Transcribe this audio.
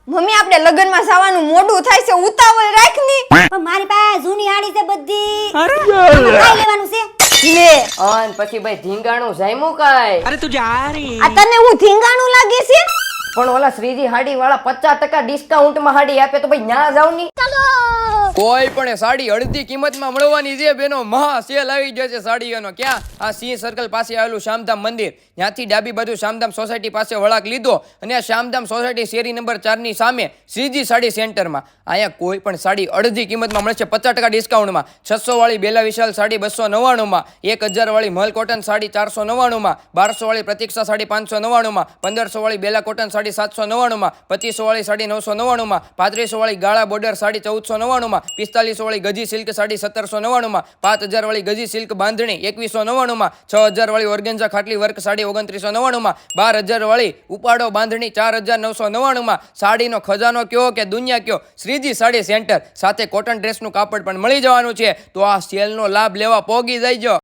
mummy આપણે લગનમાં જવાનું મોડું થાય છે ઉતાવળ રાખ ની પણ મારી પાસે જૂની હાડી છે બધી કાઈ લેવાનું છે લે અન પછી ભાઈ ધીંગાણું જામ્યું કાય अरे तू जा रही આ તને હું ધીંગાણું લાગે છે પણ ઓલા શ્રીજી હાડી વાળા 50% ડિસ્કાઉન્ટ માં હાડી આપે તો ભાઈ ન્યા જાવ ની કોઈ પણ સાડી અડધી કિંમતમાં મળવાની છે બેનો મહા સેલ આવી ગયો છે સાડીઓનો ક્યાં આ સિંહ સર્કલ પાસે આવેલું શામધામ મંદિર ત્યાંથી ડાબી બાજુ શામધામ સોસાયટી પાસે વળાંક લીધો અને આ શામધામ સોસાયટી શેરી નંબર 4 ની સામે શ્રીજી સાડી સેન્ટરમાં અહીંયા કોઈ પણ સાડી અડધી કિંમતમાં મળશે 50% ડિસ્કાઉન્ટમાં 600 વાળી બેલા વિશાલ સાડી 299 માં 1000 વાળી મલ કોટન સાડી 499 માં 1200 વાળી પ્રતીક્ષા સાડી 599 માં 1500 વાળી બેલા કોટન સાડી 799 માં 2500 વાળી સાડી 999 માં 3500 વાળી ગાળા બોર્ડર સાડી 1499 માં 4500 વાળી ગજી સિલ્ક સાડી 1799 માં 5000 વાળી ગજી સિલ્ક બાંધણી 2199 માં 6000 વાળી ઓર્ગેન્ઝા ખાટલી વર્ક સાડી 2999 માં 12000 વાળી ઉપાડો બાંધણી 4999 માં સાડીનો ખજાનો કયો કે દુનિયા કયો શ્રીજી સાડી સેન્ટર સાથે કોટન ડ્રેસનું કાપડ પણ મળી જવાનું છે તો આ સેલનો લાભ લેવા પોગી જઈજો